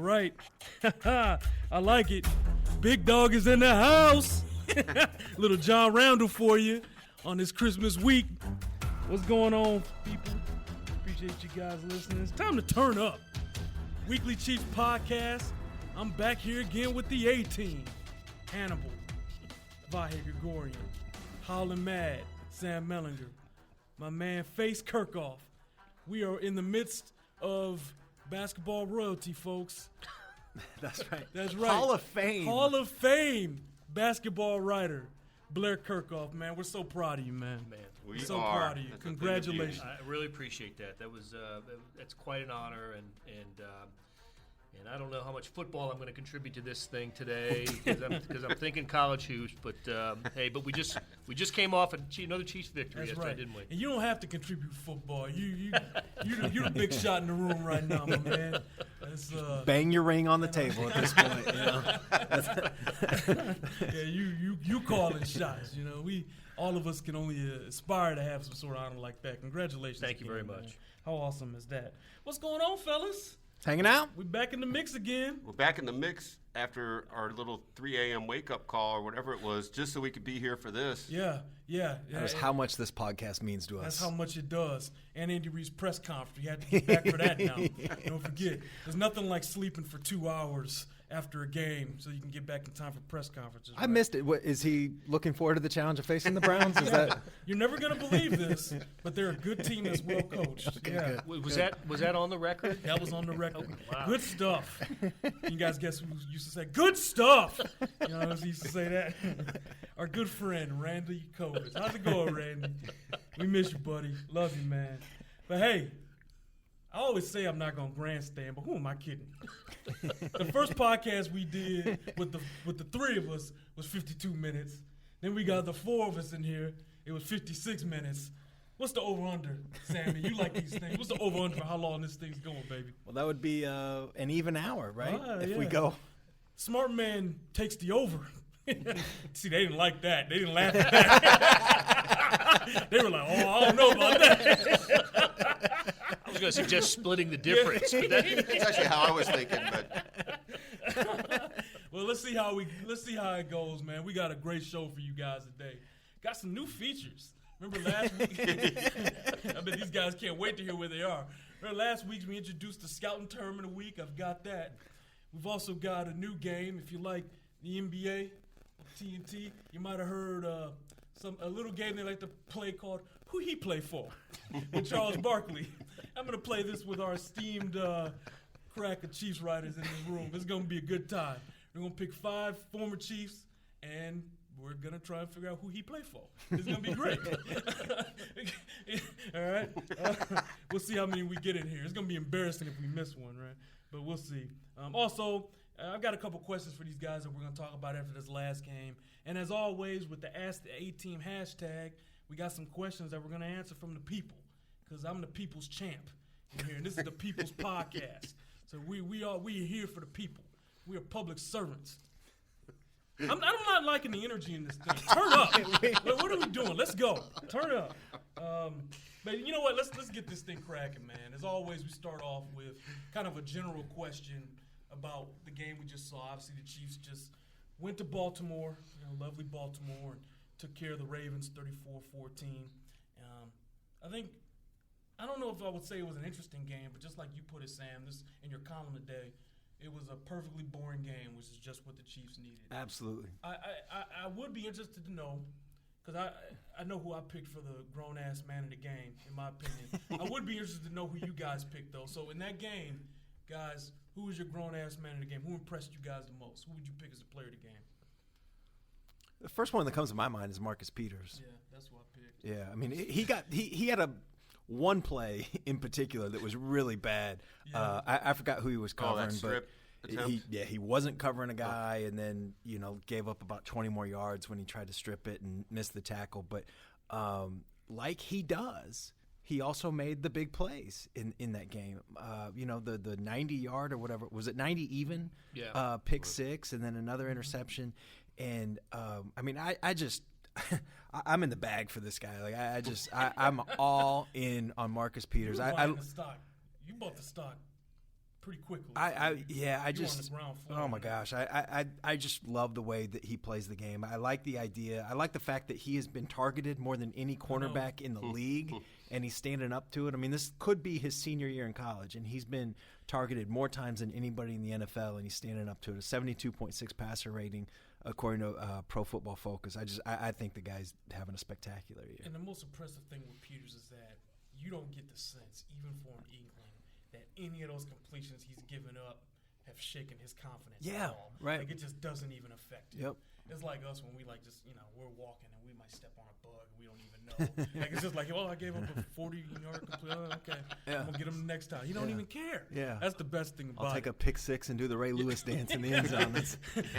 right. I like it. Big dog is in the house. Little John Randall for you on this Christmas week. What's going on, people? Appreciate you guys listening. It's time to turn up. Weekly Chiefs podcast. I'm back here again with the A-Team. Hannibal, Vahe, Gregorian, Howlin' Mad, Sam Mellinger, my man Face Kerkhoff. We are in the midst of basketball royalty, folks. That's right. That's right. Hall of Fame. Hall of Fame basketball writer, Blair Kerkhoff, man. We're so proud of you, man. We so are. Proud of you. That's Congratulations. I really appreciate that. That's quite an honor, and I don't know how much football I'm going to contribute to this thing today because I'm thinking college hoops. But hey, we just came off another Chiefs victory That's yesterday, right. didn't we? And you don't have to contribute football. You're the big shot in the room right now, my man. Bang your ring on the table at this point. You know? Yeah, you calling shots. You know, all of us can only aspire to have some sort of honor like that. Congratulations. Thank you very man. much. How awesome is that? What's going on, fellas? Hanging out? We back in the mix again. We're back in the mix after our little 3 a.m. wake-up call or whatever it was, just so we could be here for this. Yeah. That's how much this podcast means to us. That's how much it does. And Andy Reid's press conference. You had to get back for that now. Don't forget. There's nothing like sleeping for 2 hours after a game so you can get back in time for press conferences. Right? I missed it. What, is he looking forward to the challenge of facing the Browns? Is that? You're never going to believe this, but they're a good team that's well coached. Okay, yeah. good. Was that on the record? That was on the record. Oh, wow. Good stuff. You guys guess who used to say, good stuff? You know who used to say that? Our good friend, Randy Covers. How's it going, Randy? We miss you, buddy. Love you, man. But, hey, I always say I'm not going to grandstand, but who am I kidding? The first podcast we did with the three of us was 52 minutes. Then we got the four of us in here. It was 56 minutes. What's the over-under, Sammy? You like these things. What's the over-under for how long this thing's going, baby? Well, that would be an even hour, right? If we yeah. go. Smart man takes the over. See, they didn't like that. They didn't laugh at that. They were like, oh, I don't know about that. I was going to suggest splitting the difference. But That's actually how I was thinking, but Well, let's see how it goes, man. We got a great show for you guys today. Got some new features. Remember last week? I bet these guys can't wait to hear where they are. Remember last week we introduced the scouting term of the week. I've got that. We've also got a new game. If you like the NBA, TNT, you might have heard a little game they like to play called Who He Play For with Charles Barkley. I'm going to play this with our esteemed crack of Chiefs writers in this room. It's going to be a good time. We're going to pick 5 former Chiefs, and we're going to try and figure out who he played for. It's going to be great. All right? We'll see how many we get in here. It's going to be embarrassing if we miss one, right? But we'll see. Also, I've got a couple questions for these guys that we're going to talk about after this last game. And as always, with the Ask the A-Team hashtag, we got some questions that we're going to answer from the people, because I'm the people's champ in here, and this is the people's podcast. So we are here for the people. We are public servants. I'm not liking the energy in this thing. Turn up. What are we doing? Let's go. Turn up. But you know what? Let's get this thing cracking, man. As always, we start off with kind of a general question about the game we just saw. Obviously, the Chiefs just went to Baltimore, lovely Baltimore, and took care of the Ravens 34-14. I don't know if I would say it was an interesting game, but just like you put it, Sam, this in your column today, it was a perfectly boring game, which is just what the Chiefs needed. Absolutely. I would be interested to know, because I know who I picked for the grown-ass man of the game, in my opinion. I would be interested to know who you guys picked, though. So in that game, guys, who was your grown-ass man of the game? Who impressed you guys the most? Who would you pick as the player of the game? The first one that comes to my mind is Marcus Peters. Yeah, that's who I picked. Yeah, I mean, he had one play in particular that was really bad. Yeah. I forgot who he was covering, that strip but he wasn't covering a guy, and then gave up about 20 more yards when he tried to strip it and missed the tackle. But like he does, he also made the big plays in that game. The 90-yard or whatever, was it 90 even? Yeah. Pick six, and then another interception. And I just I'm in the bag for this guy. Like I'm all in on Marcus Peters. You bought the stock. pretty quickly. I on just the ground floor. oh my gosh, I just love the way that he plays the game. I like the idea. I like the fact that he has been targeted more than any cornerback in the league, and he's standing up to it. I mean, this could be his senior year in college, and he's been targeted more times than anybody in the NFL, and he's standing up to it. A 72.6 passer rating, according to Pro Football Focus. I think the guy's having a spectacular year. And the most impressive thing with Peters is that you don't get the sense, even for an England, that any of those completions he's given up have shaken his confidence at all. Right. Like, it just doesn't even affect him. Yep. It's like us when we we're walking and we might step on a bug and we don't even know. Like, it's just like, I gave up a 40-yard complete. Oh, okay, I'm going to get him next time. He don't even care. Yeah. That's the best thing about it. I'll take a pick six and do the Ray Lewis dance in the end zone.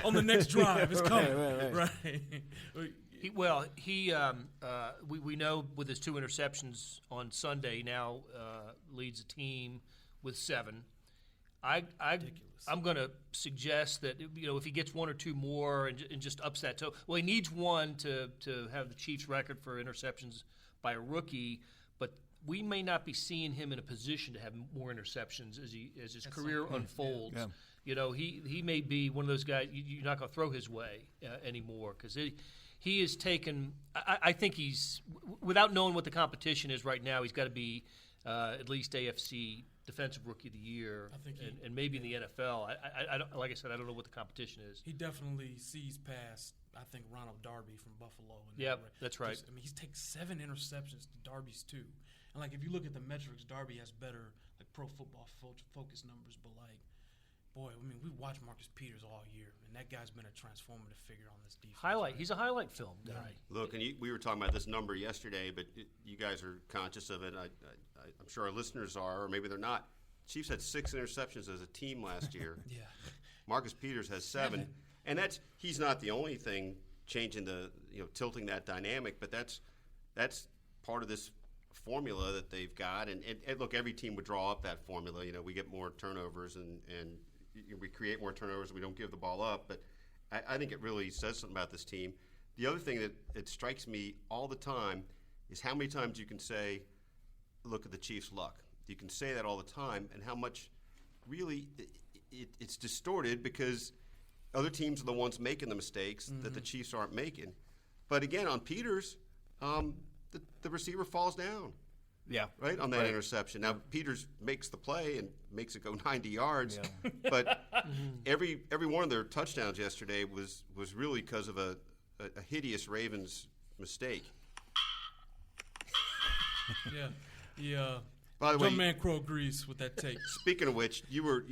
On the next drive, it's coming. Right. We know with his 2 interceptions on Sunday now leads the team with 7. I'm going to suggest that if he gets 1 or 2 more and just ups that total. Well, he needs 1 to have the Chiefs' record for interceptions by a rookie, but we may not be seeing him in a position to have more interceptions as his career unfolds. Yeah. He may be one of those guys you're not going to throw his way anymore because he has taken. I think he's without knowing what the competition is right now. He's got to be at least AFC Defensive Rookie of the Year, and maybe in the NFL. I don't, like I said, I don't know what the competition is. He definitely sees past, I think, Ronald Darby from Buffalo. Yeah, that's right. He's taken 7 interceptions to Darby's 2. And, like, if you look at the metrics, Darby has better, like, Pro Football Focus numbers. But, like, boy, we watched Marcus Peters all year, and that guy's been a transformative figure on this defense. He's a highlight film guy. Look, and we were talking about this number yesterday, but you guys are conscious of it. I'm sure our listeners are, or maybe they're not. Chiefs had 6 interceptions as a team last year. Yeah. Marcus Peters has 7. And he's not the only thing changing tilting that dynamic, but that's part of this formula that they've got. And look, every team would draw up that formula. We get more turnovers and we create more turnovers. We don't give the ball up. But I think it really says something about this team. The other thing that strikes me all the time is how many times you can say, look at the Chiefs' luck. You can say that all the time, and how much really it's distorted because other teams are the ones making the mistakes that the Chiefs aren't making. But again, on Peters, the receiver falls down. Yeah. Right, on that interception. Now, Peters makes the play and makes it go 90 yards, but every one of their touchdowns yesterday was really because of a hideous Ravens mistake. Yeah. By the way, Jumpman Crow agrees with that take. Speaking of which, you were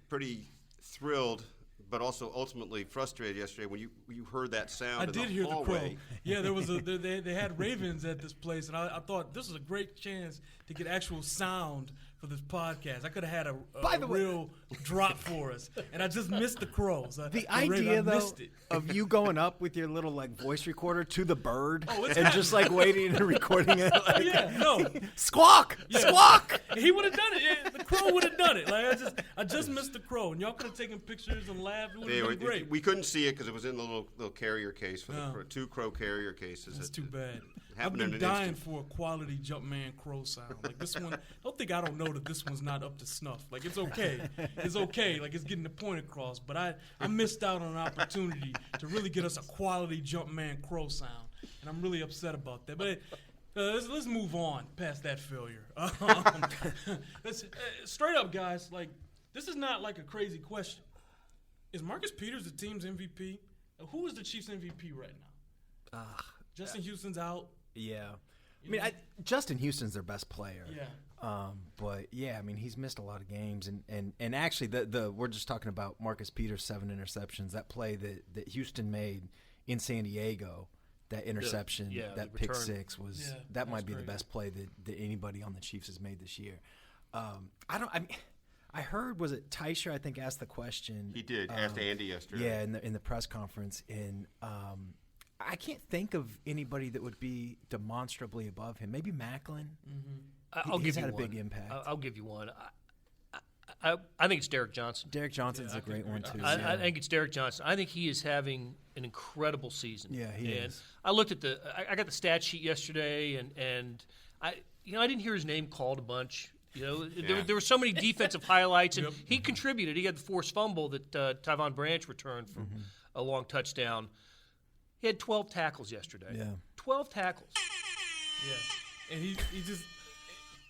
pretty thrilled, but also ultimately frustrated yesterday when you heard that sound. I did hear the crow. Yeah, there was they had ravens at this place, and I thought this was a great chance to get actual sound for this podcast. I could have had a real drop for us, and I just missed the crows. The idea, though, of you going up with your little voice recorder to the bird and just waiting and recording it. Squawk, squawk. He would have done it. Yeah, the crow would have done it. I just missed the crow, and y'all could have taken pictures and laughed. It would have been great. We couldn't see it because it was in the little carrier case for the 2 crow carrier cases. That's too bad. I've been dying for a quality Jumpman Crow sound. Like this one, I don't know that this one's not up to snuff. Like it's okay. It's okay. Like it's getting the point across. But I missed out on an opportunity to really get us a quality Jumpman Crow sound. And I'm really upset about that. But let's move on past that failure. Straight up, guys, this is not a crazy question. Is Marcus Peters the team's MVP? Who is the Chiefs' MVP right now? Justin Houston's out. Yeah. Justin Houston's their best player. Yeah. But yeah, he's missed a lot of games, and actually we're just talking about Marcus Peters' 7 interceptions. That play that Houston made in San Diego, that interception, that pick six that might be the best play that anybody on the Chiefs has made this year. I heard, was it Teicher, I think, asked the question. He did, asked Andy yesterday. Yeah, in the press conference. And I can't think of anybody that would be demonstrably above him. Maybe Macklin. Mm-hmm. He's had a big impact. I'll give you one. I think it's Derek Johnson. Derek Johnson's a great one, too. I think it's Derek Johnson. I think he is having an incredible season. Yeah, he is. I looked at I got the stat sheet yesterday, and I didn't hear his name called a bunch. You know, there were so many defensive highlights, and he contributed. He had the forced fumble that Tyvon Branch returned from a long touchdown. He had 12 tackles yesterday. Yeah. 12 tackles. Yeah, and he just,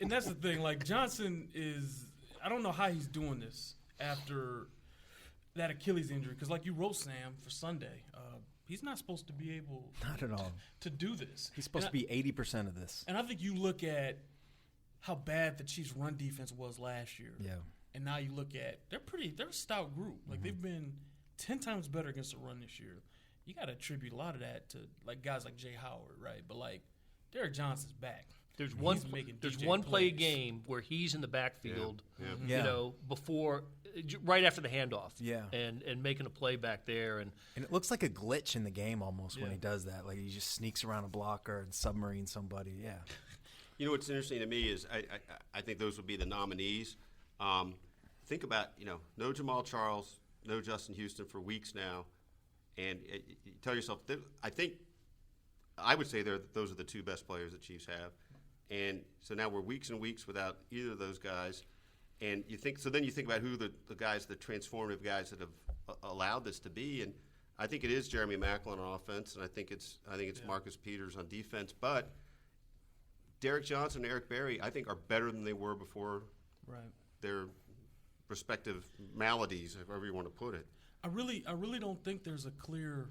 and that's the thing. Like Johnson is, I don't know how he's doing this after that Achilles injury. Because like you wrote, Sam, for Sunday, he's not supposed to be able, Not at all. to do this. He's supposed to be 80% of this. And I think you look at how bad the Chiefs' run defense was last year. Yeah. And now you look at they're a stout group. Like they've been 10 times better against the run this year. You got to attribute a lot of that to like guys like Jay Howard, right? But like Derek Johnson's back. There's He's one making there's DJ one play a plays. game where he's in the backfield, Yeah. you know, before right after the handoff. Yeah. And making a play back there and And it looks like a glitch in the game almost when Yeah. he does that. Like he just sneaks around a blocker and submarine somebody. Yeah. You know what's interesting to me is I think those would be the nominees. Think about, no Jamal Charles, no Justin Houston for weeks now, and you tell yourself, I would say those are the two best players the Chiefs have, and so now we're weeks and weeks without either of those guys, and then you think about who the guys, the transformative guys that have allowed this to be, and I think it is Jeremy Maclin on offense, and I think it's Marcus Peters on defense, but Derek Johnson and Eric Berry, I think, are better than they were before their respective maladies, however you want to put it. I really don't think there's a clear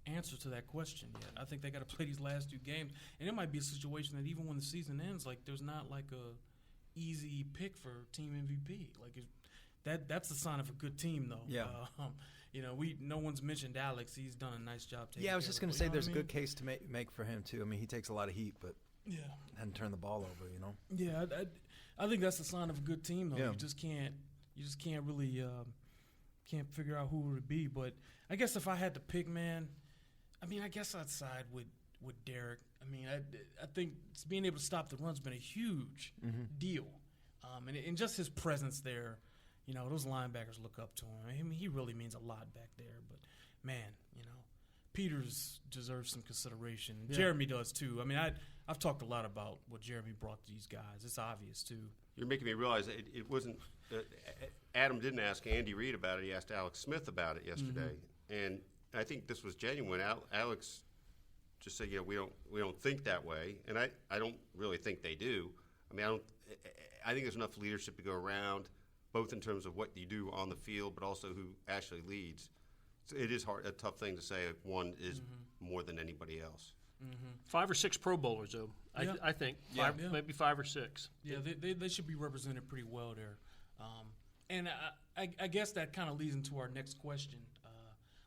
answer to that question yet. I think they got to play these last two games, and it might be a situation that even when the season ends, like there's not like a easy pick for team MVP. Like that's a sign of a good team, though. Yeah. No one's mentioned Alex. He's done a nice job taking. Yeah, I was care just of going it, to say you know there's a what I good case to make for him, too. I mean, he takes a lot of heat, but mean? hadn't turned the ball over, you know? Yeah. I think that's a sign of a good team, though. Yeah. You just can't really can't figure out who it would be. But I guess if I had to pick, man, I mean, I guess I'd side with Derek. I mean, I think being able to stop the run's been a huge deal, and just his presence there. Those linebackers look up to him. I mean, he really means a lot back there. But man, Peters deserves some consideration. Yeah. Jeremy does too. I mean, I've talked a lot about what Jeremy brought to these guys. It's obvious too. You're making me realize it wasn't Adam didn't ask Andy Reid about it. He asked Alex Smith about it yesterday, and I think this was genuine. Alex just said, we don't think that way, and I don't really think they do. I mean, I think there's enough leadership to go around, both in terms of what you do on the field, but also who actually leads. So it is a tough thing to say one is more than anybody else. 5 or 6 Pro Bowlers, though. Yeah. I think maybe 5 or 6. Yeah, they should be represented pretty well there. And I guess that kind of leads into our next question.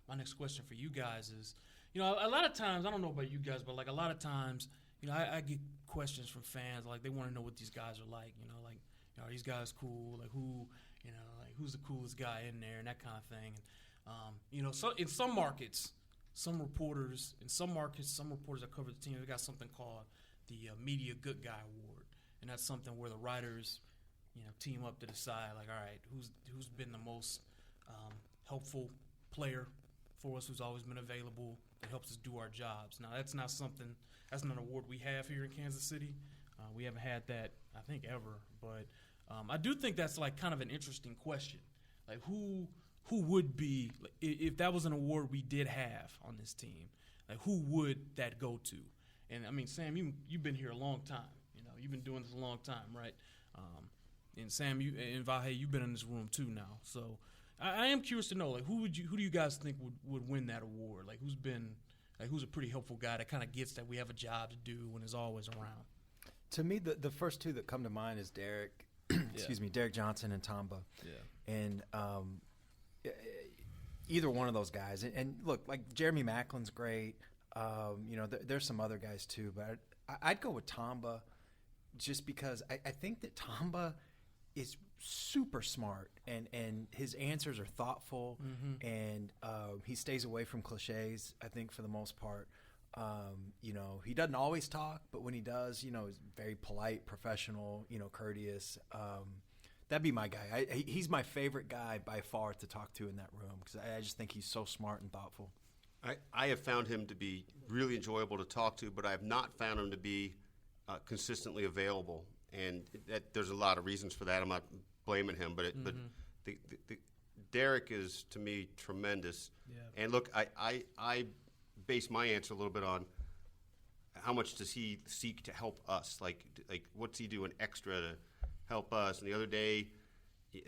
My next question for you guys is, a lot of times, I don't know about you guys, but like a lot of times, I get questions from fans, like they want to know what these guys are like, are these guys cool? Like who's the coolest guy in there and that kind of thing. And, so in some markets, some reporters that cover the team, they got something called the Media Good Guy Award. And that's something where the writers, team up to decide, like, all right, who's been the most helpful player for us, who's always been available, that helps us do our jobs. Now, that's not an award we have here in Kansas City. We haven't had that, I think, ever. But I do think that's, like, kind of an interesting question. Like, who would be, if that was an award we did have on this team, like, who would that go to? And, I mean, Sam, you've been here a long time. You've been doing this a long time, right? And Sam, and Vahe, you've been in this room too now. So I am curious to know, like, who do you guys think would win that award? Like, who's a pretty helpful guy that kind of gets that we have a job to do and is always around? To me, the first two that come to mind is Derek, Derek Johnson and Tamba. Yeah. And either one of those guys. And look, like Jeremy Macklin's great. There's some other guys too, but I'd go with Tamba just because I think that Tamba is super smart and his answers are thoughtful and he stays away from cliches, I think, for the most part. He doesn't always talk, but when he does, he's very polite, professional, courteous. That'd be my guy. He's my favorite guy by far to talk to in that room because I just think he's so smart and thoughtful. I have found him to be really enjoyable to talk to, but I have not found him to be consistently available. and there's a lot of reasons for that. I'm not blaming him, but the Derek is, to me, tremendous. Yeah. And look, I base my answer a little bit on how much does he seek to help us? Like what's he doing extra to help us? And the other day,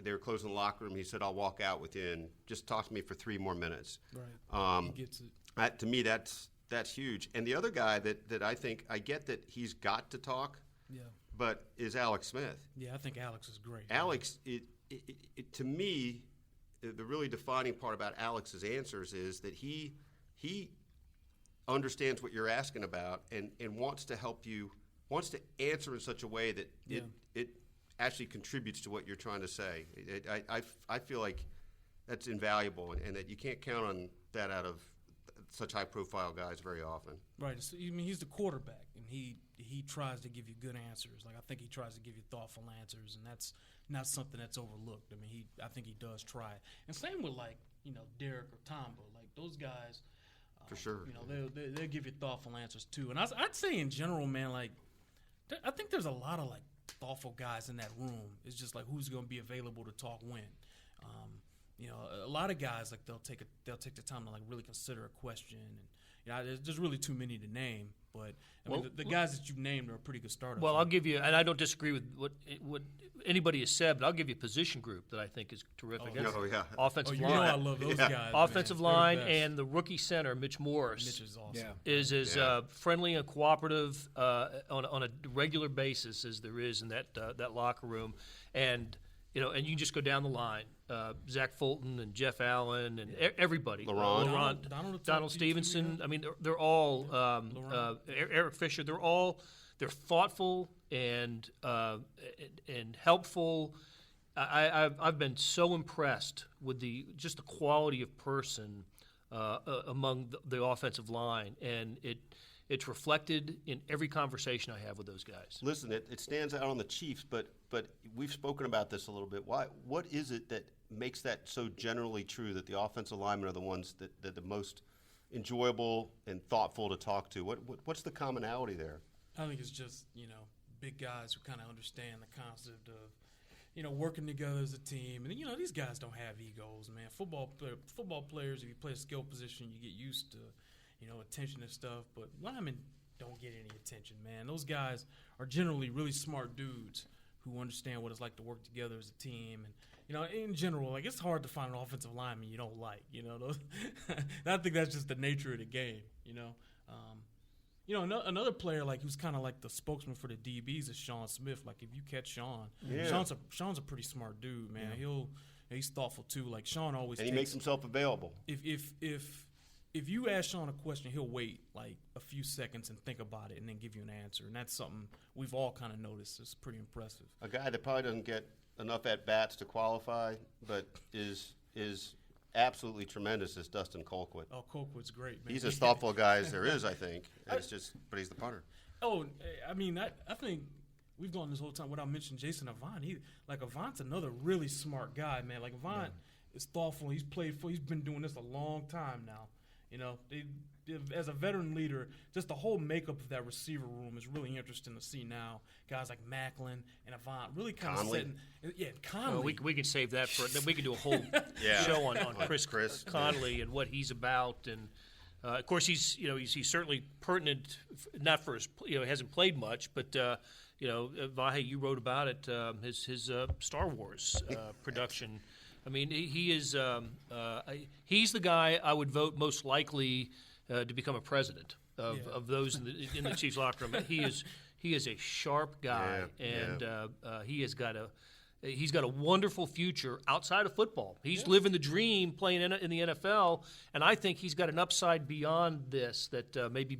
they were closing the locker room. He said, "I'll walk out within. Just talk to me for 3 more minutes." Right. He gets it. To me, that's huge. And the other guy that I think I get that he's got to talk. Yeah. But is Alex Smith. Yeah, I think Alex is great. Alex, to me, the really defining part about Alex's answers is that he understands what you're asking about and wants to help you, wants to answer in such a way that it actually contributes to what you're trying to say. I feel like that's invaluable, and that you can't count on that out of such high-profile guys very often. Right. So, I mean, he's the quarterback, and he tries to give you good answers. Like, I think he tries to give you thoughtful answers, and that's not something that's overlooked. I mean, I think he does try it. And same with, like, Derek or Tombo. Like, those guys, for sure. They'll give you thoughtful answers, too. And I'd say in general, man, like, I think there's a lot of, like, thoughtful guys in that room. It's just, like, who's going to be available to talk when. A lot of guys, like, they'll take the time to, like, really consider a question, and there's really too many to name. But the guys that you named are a pretty good starter. Well, I'll give you, and I don't disagree with what anybody has said, but I'll give you a position group that I think is terrific. Offensive line. I love those guys. Offensive line and the rookie center, Mitch Morris. Mitch is awesome. Is as friendly and cooperative on a regular basis as there is in that locker room, and and you can just go down the line. Zach Fulton and Jeff Allen and everybody. Laurent. Donald Stevenson. I mean, they're all Eric Fisher. They're thoughtful and helpful. I've been so impressed with just the quality of person among the offensive line, and it's reflected in every conversation I have with those guys. Listen, it stands out on the Chiefs, but we've spoken about this a little bit. What is it that makes that so generally true that the offensive linemen are the ones that the most enjoyable and thoughtful to talk to? What's the commonality there? I think it's just big guys who kind of understand the concept of working together as a team. And these guys don't have egos, man. Football players, if you play a skill position, you get used to attention and stuff, but linemen don't get any attention, man. Those guys are generally really smart dudes who understand what it's like to work together as a team. And in general, like, it's hard to find an offensive lineman you don't like. I think that's just the nature of the game. Another player like who's kind of like the spokesman for the DBs is Sean Smith. Like, if you catch Sean, Sean's a pretty smart dude, man. Yeah. He's thoughtful too. Like, Sean always he makes himself available. If you ask Sean a question, he'll wait like a few seconds and think about it and then give you an answer. And that's something we've all kind of noticed. It's pretty impressive. A guy that probably doesn't get enough at-bats to qualify, but is absolutely tremendous is Dustin Colquitt. Oh, Colquitt's great, man. He's as thoughtful a guy as there is, I think. But he's the punter. Oh, I mean, I think we've gone this whole time without mentioning Jason Avant. Avant's another really smart guy, man. Like, Avant is thoughtful. He's been doing this a long time now. As a veteran leader, just the whole makeup of that receiver room is really interesting to see now. Guys like Macklin and Avant really kind of setting. Yeah, Conley. We can save that for. We can do a whole show on Chris Conley and what he's about, and of course he's certainly pertinent, not for his hasn't played much, but Vahe, you wrote about it, his Star Wars production. I mean, he is he's the guy I would vote most likely to become a president of those in the Chiefs locker room. He is a sharp guy, and he's got a wonderful future outside of football. He's living the dream playing in the NFL, and I think he's got an upside beyond this that maybe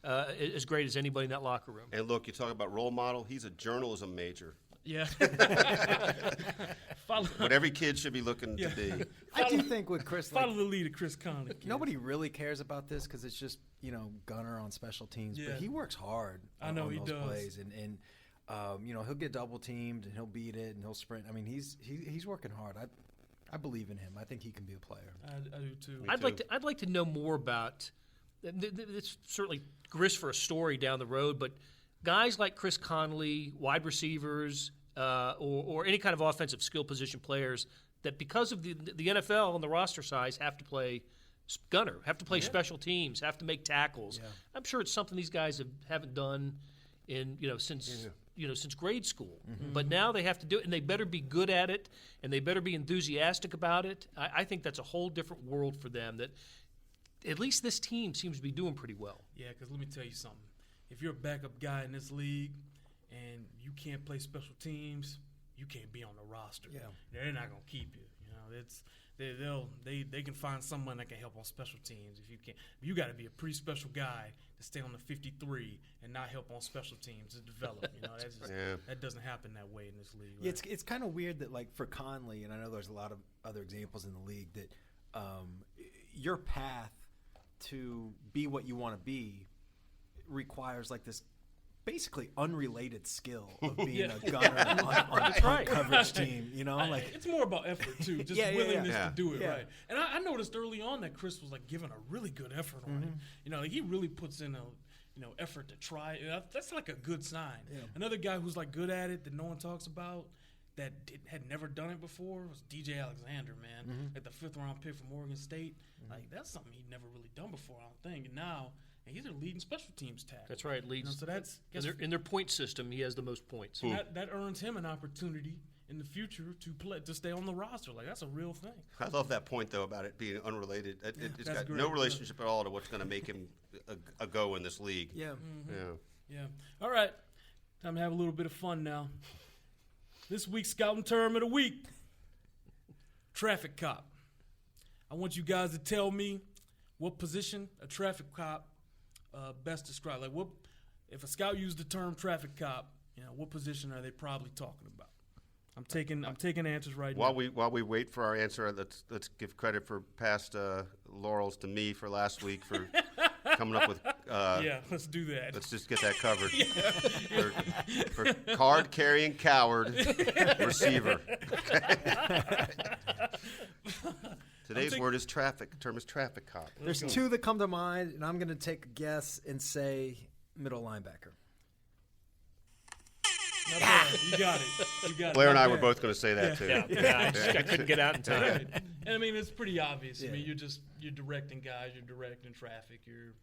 as great as anybody in that locker room. And look, you talk about role model. He's a journalism major. Yeah. What every kid should be looking to be. I do think with Chris, follow the lead of Chris Conley. Nobody really cares about this because it's just Gunner on special teams, but he works hard. I know on he those does. Plays, and he'll get double teamed and he'll beat it and he'll sprint. I mean, he's working hard. I believe in him. I think he can be a player. I do too. I'd like to know more about. It's certainly grist for a story down the road, but guys like Chris Conley, wide receivers, or any kind of offensive skill position players that because of the NFL and the roster size have to play gunner, have to play special teams, have to make tackles. Yeah. I'm sure it's something these guys haven't done since grade school. Mm-hmm. But now they have to do it, and they better be good at it, and they better be enthusiastic about it. I think that's a whole different world for them that at least this team seems to be doing pretty well. Yeah, because let me tell you something. If you're a backup guy in this league and you can't play special teams, you can't be on the roster. Yeah. They're not going to keep you. They can find someone that can help on special teams. If you can't, you got to be a pretty special guy to stay on the 53 and not help on special teams to develop. That doesn't happen that way in this league. Right? Yeah, it's kind of weird that, like, for Conley, and I know there's a lot of other examples in the league, that your path to be what you want to be requires like this basically unrelated skill of being a gunner on a coverage team. It's more about effort too, just willingness to do it right. And I noticed early on that Chris was like giving a really good effort on it. Like he really puts in a effort to try. That's like a good sign. Yeah. Another guy who's like good at it that no one talks about that had never done it before was DJ Alexander, man, at the 5th round pick from Oregon State. Like that's something he'd never really done before, I don't think. And now he's their leading special teams tackle. That's right, leads. So that's in their point system, he has the most points. So that earns him an opportunity in the future to stay on the roster. Like that's a real thing. I love that point though about it being unrelated. It's got no relationship at all to what's going to make him a go in this league. Yeah. Yeah. All right, time to have a little bit of fun now. This week's scouting term of the week: traffic cop. I want you guys to tell me what position a traffic cop best described. Like, what if a scout used the term traffic cop? What position are they probably talking about? I'm taking answers right now. While we wait for our answer, let's give credit for past laurels to me for last week for coming up with. Let's do that. Let's just get that covered. For card carrying coward receiver. Today's word is traffic. Term is traffic cop. There's two that come to mind, and I'm going to take a guess and say middle linebacker. Not bad. You got it. Blair and I were both going to say that too. I couldn't get out in time. And I mean, it's pretty obvious. I mean, you're directing guys, you're directing traffic, you're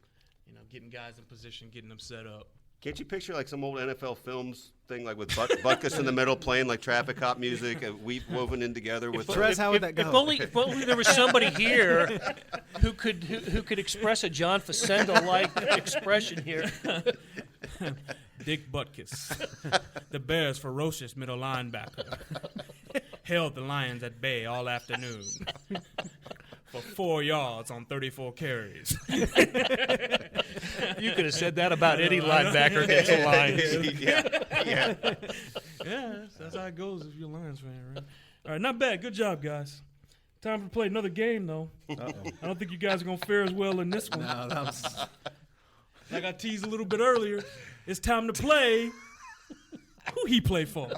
getting guys in position, getting them set up. Can't you picture like some old NFL films thing, like with Butkus in the middle playing like traffic cop music, woven in together with Terez? How would that go? If only there was somebody here who could express a John Facenda-like expression here. Dick Butkus, the Bears' ferocious middle linebacker, held the Lions at bay all afternoon for 4 yards on 34 carries. You could have said that about any linebacker against the Lions. Yeah, that's how it goes if you're a Lions fan, right? All right, not bad. Good job, guys. Time to play another game, though. I don't think you guys are going to fare as well in this one. No, that was... Like I teased a little bit earlier, it's time to play who he play for.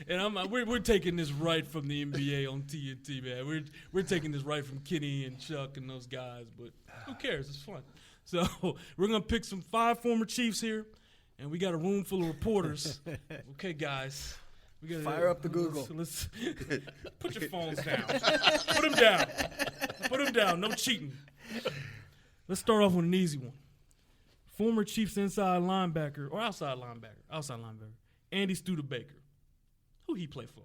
And we're taking this right from the NBA on TNT, man. We're taking this right from Kenny and Chuck and those guys, but who cares? It's fun. So we're gonna pick some 5 former Chiefs here, and we got a room full of reporters. Okay, guys. We gotta fire up the Google. Let's put your phones down. Put them down. Put them down. No cheating. Let's start off with an easy one. Former Chiefs inside linebacker or outside linebacker, Andy Studebaker. Who he play for?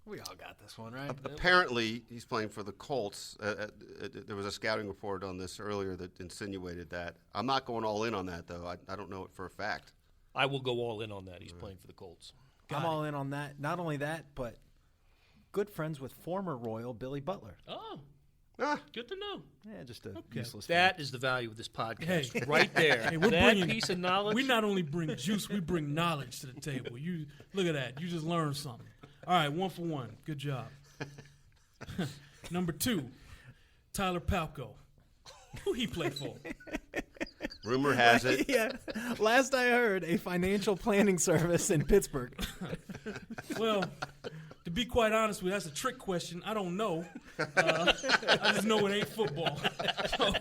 We all got this one, right? Apparently, he's playing for the Colts. There was a scouting report on this earlier that insinuated that. I'm not going all in on that, though. I don't know it for a fact. I will go all in on that. He's playing for the Colts. I'm all in on that. Not only that, but good friends with former Royal Billy Butler. Oh. Good to know. Yeah, just a useless That fact. is the value of this podcast right there. Hey, that piece of knowledge. We not only bring juice, we bring knowledge to the table. You look at that. You just learned something. All right, 1 for 1. Good job. Number 2, Tyler Palko. Who he play for? Rumor has it. Yeah. Last I heard, a financial planning service in Pittsburgh. Well, to be quite honest with you, that's a trick question. I don't know. I just know it ain't football. So,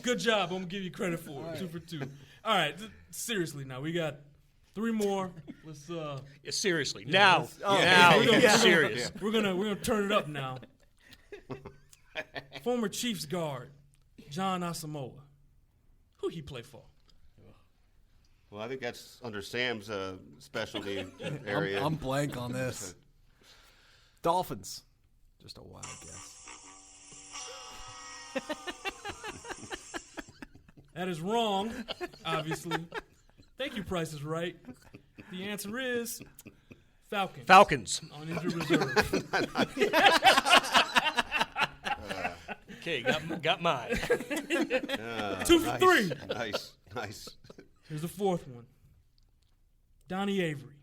good job. I'm going to give you credit for it. 2 for 2. All right. Seriously now. We got 3 more. Let's seriously. Yeah, now. Serious. We're gonna turn it up now. Former Chiefs guard John Asamoah. Who he play for? Well, I think that's under Sam's specialty area. I'm blank on this. Dolphins. Just a wild guess. That is wrong, obviously. Thank you, Price is Right. The answer is Falcons. On injured reserve. Okay, got mine. 2 for 3. Nice. Here's the 4th one. Donnie Avery.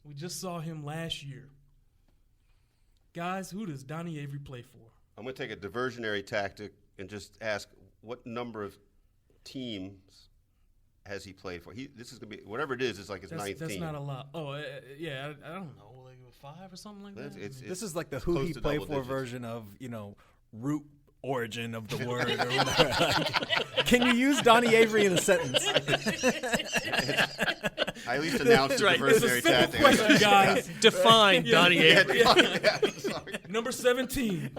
We just saw him last year. Guys, who does Donnie Avery play for? I'm going to take a diversionary tactic and just ask what number of teams has he played for? This is going to be, whatever it is, it's like his 9th team. That's not a lot. Oh, yeah, I don't know, like 5 or something like that? This is like the who he played for version of, root origin of the word or whatever. Can you use Donnie Avery in a sentence? I at least announced the diversionary tactic. Question, guys. Define Donnie Avery. Number 17.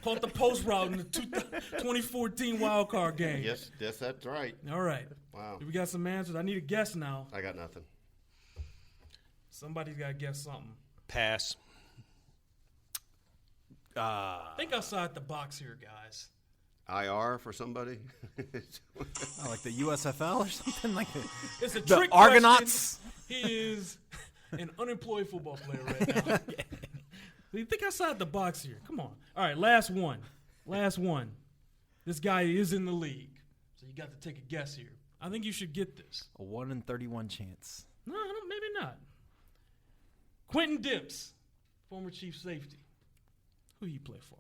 Caught the post route in the 2014 wild card game. Yes, that's right. All right. Wow. We got some answers. I need a guess now. I got nothing. Somebody's got to guess something. Pass. Think outside the box here, guys. IR for somebody? Like the USFL or something like that. It's a The trick Argonauts. Question. He is an unemployed football player right now. So you think outside the box here. Come on. All right, last one. This guy is in the league, so you got to take a guess here. I think you should get this. A 1 in 31 chance. No, maybe not. Quentin Dimps, former chief safety. Who he play for?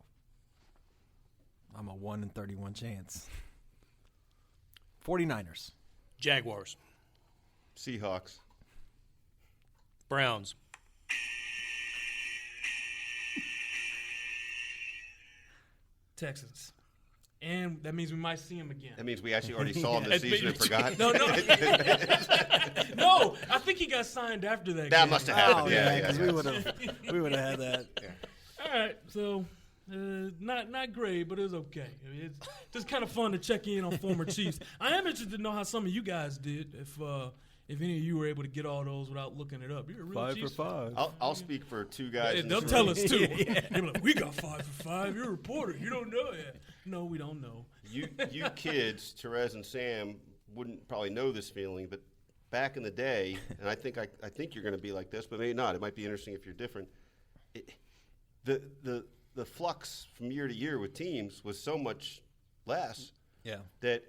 I'm a 1 in 31 chance. 49ers. Jaguars. Seahawks. Browns. Texans. And that means we might see him again. That means we actually already saw him this season and forgot. No. No, I think he got signed after that game. That must have happened. Oh, yeah. because we would have had that. Yeah. All right, so not great, but it was okay. I mean, it's just kind of fun to check in on former Chiefs. I am interested to know how some of you guys did. If any of you were able to get all those without looking it up, you're a real 5 Chiefs for 5. I'll speak for 2 guys. They'll tell us too. They'll be like, we got 5 for 5. You're a reporter. You don't know it. No, we don't know. You kids, Terez and Sam, wouldn't probably know this feeling, but back in the day, and I think you're going to be like this, but maybe not. It might be interesting if you're different. The flux from year to year with teams was so much less that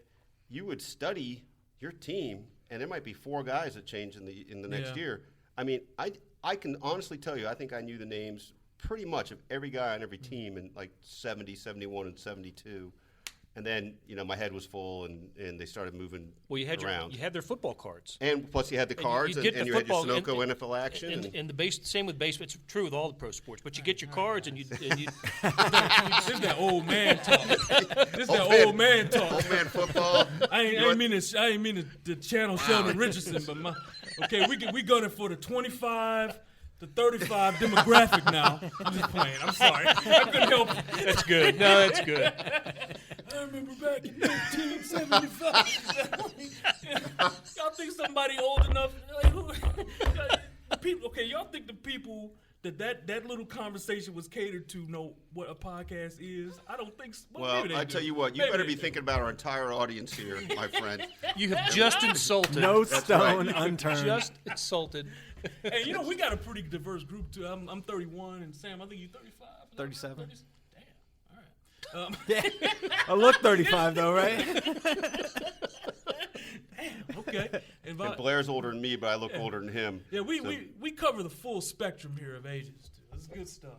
you would study your team, and there might be 4 guys that change in the next year. I mean, I can honestly tell you, I think I knew the names pretty much of every guy on every team in like 70, 71, and 72. And then, my head was full, and they started moving around. You had their football cards. And plus you had the cards, and you had your Sunoco NFL action. And the same with baseball. It's true with all the pro sports. But you get your cards, and you This is that old man talk. Old man football. I ain't mean to channel Sheldon Richardson, but we gunning for the 25 to 35 demographic now. I'm just playing. I'm sorry. I couldn't help it. That's good. No, that's good. I remember back in 1975. Y'all think somebody old enough? Y'all think the people that little conversation was catered to know what a podcast is? I don't think so. Well, I tell you what, you better be thinking about our entire audience here, my friend. You have just insulted. No stone unturned. Just insulted. Hey, we got a pretty diverse group too. I'm 31, and Sam, I think you're 35. 37. Damn. All right. I look 35 though, right? Damn. Okay. And Blair's older than me, but I look older than him. Yeah, we cover the full spectrum here of ages too. That's good stuff.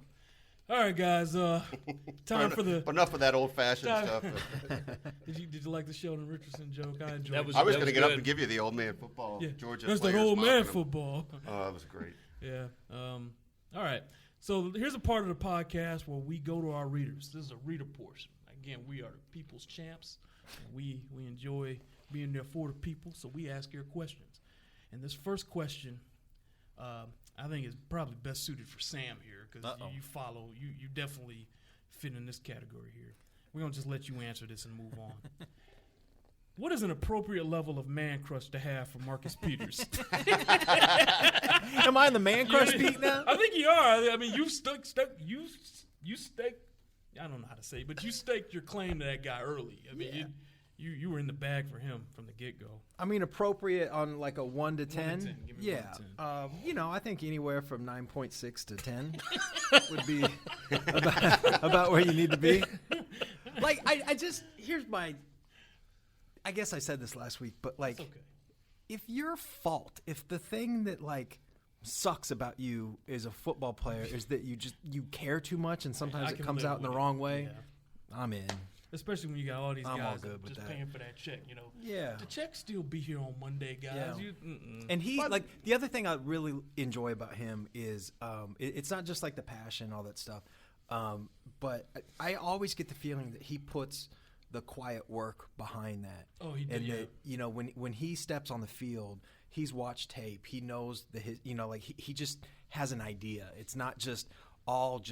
All right, guys. Time for the. Enough of that old-fashioned stuff. Did you like the Sheldon Richardson joke? I enjoyed it. I was going to get up and give you the old man football. Yeah. Georgia. That's the old man football. Oh, that was great. Yeah. All right. So here's a part of the podcast where we go to our readers. This is a reader portion. Again, we are the people's champs, and we enjoy being there for the people, so we ask your questions. And this first question, I think is probably best suited for Sam here because you definitely fit in this category here. We're going to just let you answer this and move on. What is an appropriate level of man crush to have for Marcus Peters? Am I in the man crush beat now? I think you are. I mean, you staked. I don't know how to say it, but you staked your claim to that guy early. I mean, you were in the bag for him from the get go. I mean, appropriate on like a 1 to 10. 1 to 10. Give me Yeah, 1 to 10. I think anywhere from 9.6 to 10 would be about where you need to be. Like, here's my. I guess I said this last week, but like, It's okay. if the thing that like sucks about you as a football player is that you care too much and sometimes I it can comes live out in the with it. wrong way, Yeah. I'm in. Especially when you got all these I'm all guys good with just that. paying for that check, Yeah. The check still be here on Monday, guys. Yeah. And he the other thing I really enjoy about him is it's not just like the passion, all that stuff, but I always get the feeling that he puts the quiet work behind that. Oh, he did. And that, when he steps on the field, he's watched tape. He knows he just has an idea. It's not just all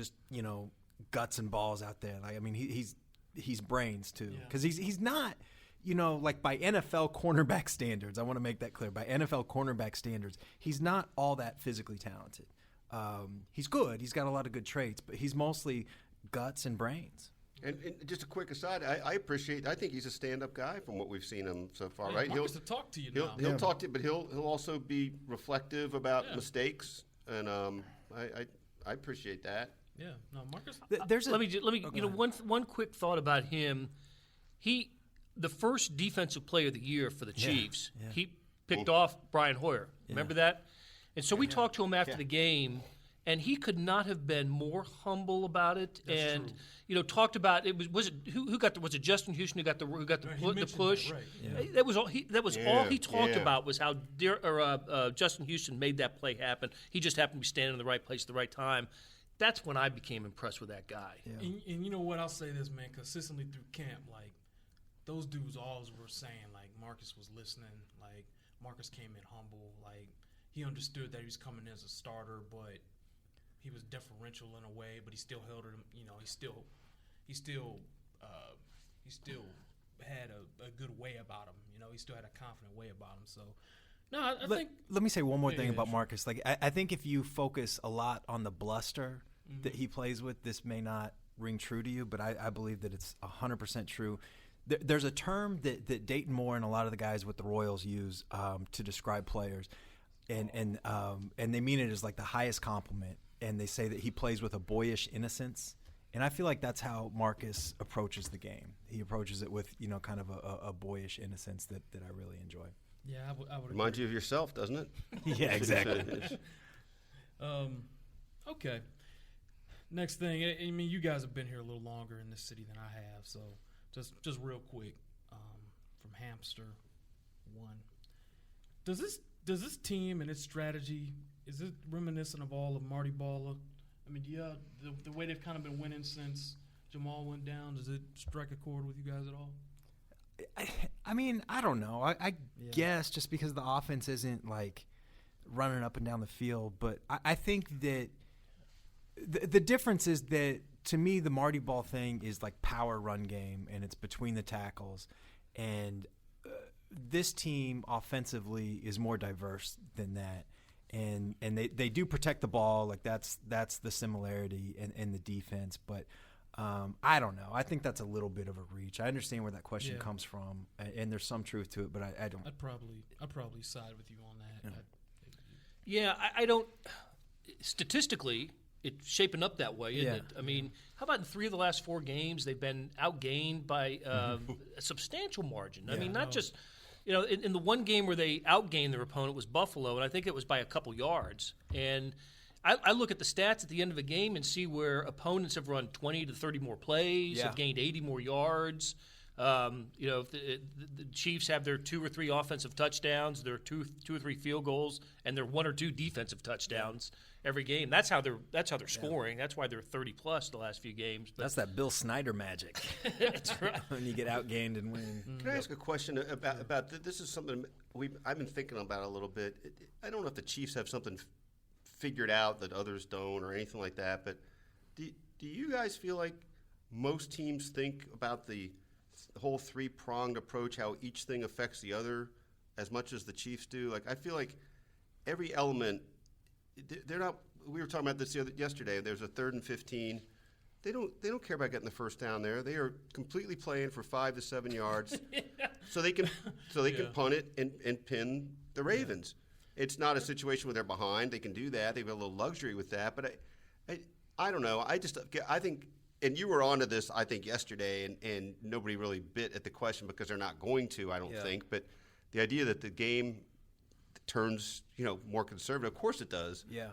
guts and balls out there. Like, I mean, he's brains too, because he's not. Like by NFL cornerback standards, I want to make that clear. By NFL cornerback standards, he's not all that physically talented. He's good. He's got a lot of good traits, but he's mostly guts and brains. And just a quick aside, I think he's a stand-up guy from what we've seen him so far, right? He'll to talk to you now. He'll talk to you, but he'll also be reflective about mistakes, and I appreciate that. Yeah, no, Marcus. Let me one quick thought about him. The first defensive player of the year for the Chiefs, he picked off Brian Hoyer. Remember that? And so we talked to him after the game, and he could not have been more humble about it. That's and true. Talked about was it Justin Houston who got the push? That, right. Yeah. That was all he talked Yeah. about was how Justin Houston made that play happen. He just happened to be standing in the right place at the right time. That's when I became impressed with that guy. Yeah. And you know what? I'll say this, man, consistently through camp, like, those dudes always were saying, like, Marcus was listening. Like, Marcus came in humble. Like, he understood that he was coming in as a starter, but he was deferential in a way, but he still held him. He still had a good way about him. He still had a confident way about him. So, no, I think. Let me say one more thing yeah, about sure. Marcus. Like, I think if you focus a lot on the bluster that he plays with, this may not ring true to you, but I believe that it's 100% true. There's a term that Dayton Moore and a lot of the guys with the Royals use to describe players, and they mean it as like the highest compliment. And they say that he plays with a boyish innocence. And I feel like that's how Marcus approaches the game. He approaches it with, kind of a boyish innocence that I really enjoy. Yeah, I would Reminds agree. you of yourself, doesn't it? Yeah, exactly. Okay. Next thing, I mean, you guys have been here a little longer in this city than I have, so just real quick, from Hamster 1. Does this team and its strategy, is it reminiscent of all of Marty Baller? I mean, the way they've kind of been winning since Jamal went down, does it strike a chord with you guys at all? I mean, I don't know. I guess just because the offense isn't like running up and down the field, but I think that the difference is that to me the Marty Ball thing is like power run game, and it's between the tackles, and this team offensively is more diverse than that, and they do protect the ball, like that's the similarity in the defense, but. I don't know. I think that's a little bit of a reach. I understand where that question comes from, and there's some truth to it, but I don't. I'd probably side with you on that. Yeah, I don't. Statistically, it's shaping up that way, isn't it? I mean, how about in 3 of the last 4 games, they've been outgained by a substantial margin. I mean, not just, in the one game where they outgained their opponent was Buffalo, and I think it was by a couple yards. And I look at the stats at the end of a game and see where opponents have run 20 to 30 more plays, have gained 80 more yards. If the Chiefs have their 2 or 3 offensive touchdowns, their two or three field goals, and their 1 or 2 defensive touchdowns every game. That's how they're scoring. That's why they're 30+ the last few games. But That's that Bill Snyder magic. that's right. When you get outgained and win. Can I ask a question about this? Is something I've been thinking about a little bit. I don't know if the Chiefs have something figured out that others don't or anything like that, but do you guys feel like most teams think about the whole 3-pronged approach, how each thing affects the other as much as the Chiefs do? Like, I feel like every element, they're not. We were talking about this yesterday. There's a 3rd and 15. They don't care about getting the first down there. They are completely playing for 5 to 7 yards, so they can punt it and pin the Ravens. It's not a situation where they're behind. They can do that. They have a little luxury with that. But I don't know. I think. And you were onto this, I think, yesterday, and nobody really bit at the question because they're not going to, I don't think. But the idea that the game turns, more conservative, of course it does. Yeah.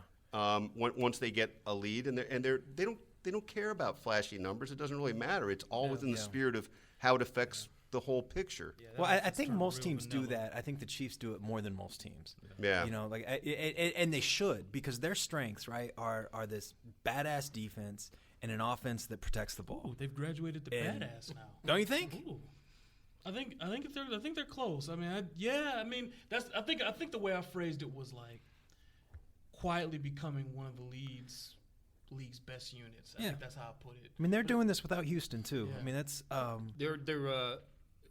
Once they get a lead, and they don't care about flashy numbers. It doesn't really matter. It's all within the spirit of how it affects the whole picture. Yeah, Well, I think most teams do that. I think the Chiefs do it more than most teams. Yeah. And they should, because their strengths, right, are this badass defense and an offense that protects the ball. Ooh, they've graduated to badass now. Don't you think? Ooh. I think they're close. I mean, I think the way I phrased it was like quietly becoming one of the league's best units. I think that's how I put it. I mean, they're doing this without Houston too. Yeah. I mean, that's They're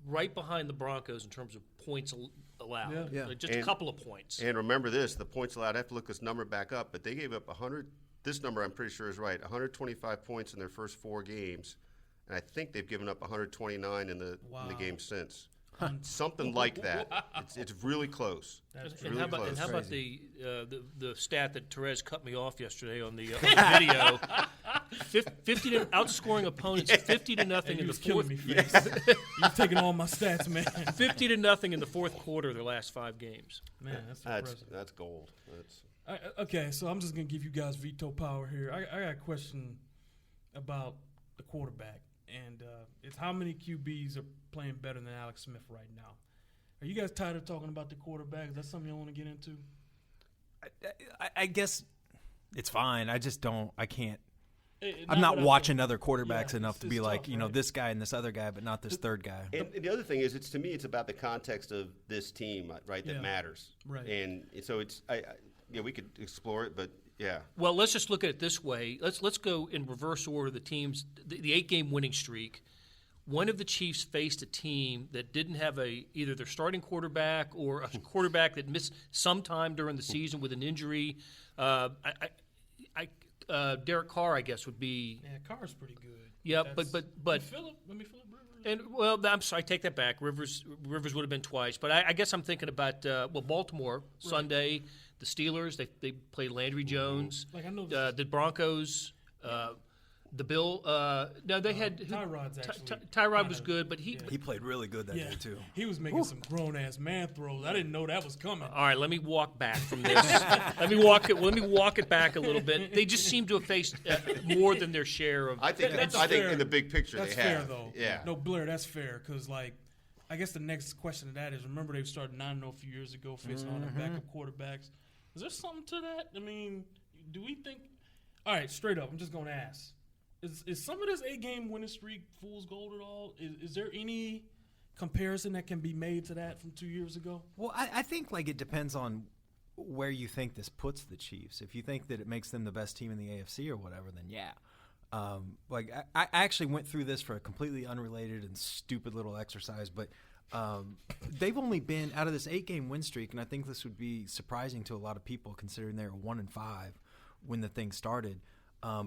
right behind the Broncos in terms of points allowed. Yeah. Like just a couple of points. And remember this, the points allowed, I have to look this number back up, but they gave up 100. This number I'm pretty sure is right, 125 points in their first 4 games. And I think they've given up 129 in the game since. Something like that. It's really close. It's really close. And how about the stat that Terez cut me off yesterday on the video? 50 to outscoring opponents 50-0 in the fourth. You're taking all my stats, man. 50-0 in the fourth quarter of their last 5 games. Man, that's impressive. That's gold. Okay, so I'm just gonna give you guys veto power here. I got a question about the quarterback, and it's how many QBs are playing better than Alex Smith right now? Are you guys tired of talking about the quarterback? Is that something you want to get into? I guess it's fine. I just don't. I can't. Not I'm not what I watching thought. other quarterbacks enough to it's be like, tough, right? this guy and this other guy, but not this third guy. And the other thing is, to me, it's about the context of this team, right, that matters. Right. And so it's, we could explore it, but yeah. Well, let's just look at it this way. Let's go in reverse order. The teams, the 8-game winning streak. One of the Chiefs faced a team that didn't have either their starting quarterback or a quarterback that missed some time during the season with an injury. Derek Carr, I guess, would be. Yeah, Carr's pretty good. Yeah, but Phillip Rivers. And I'm sorry, I take that back. Rivers would have been twice, but I guess I'm thinking about Baltimore Sunday, the Steelers. They played Landry Jones. Like I know the Broncos. The Bill. No, they had Tyrod's actually. Tyrod was good, but He played really good that day too. He was making some grown ass man throws. I didn't know that was coming. All right, let me walk back from this. let me walk it back a little bit. They just seem to have faced more than their share of. I think in the big picture that's they fair have. Though. Yeah. No, Blair, that's fair because I guess the next question to that is: remember they started 9-0 a few years ago, facing all the backup quarterbacks. Is there something to that? I mean, do we think? All right, straight up, I'm just going to ask. Is some of this 8-game winning streak fool's gold at all? Is there any comparison that can be made to that from 2 years ago? Well, I think it depends on where you think this puts the Chiefs. If you think that it makes them the best team in the AFC or whatever, then yeah. I actually went through this for a completely unrelated and stupid little exercise, but they've only been out of this 8-game win streak, and I think this would be surprising to a lot of people considering they were 1-5 when the thing started.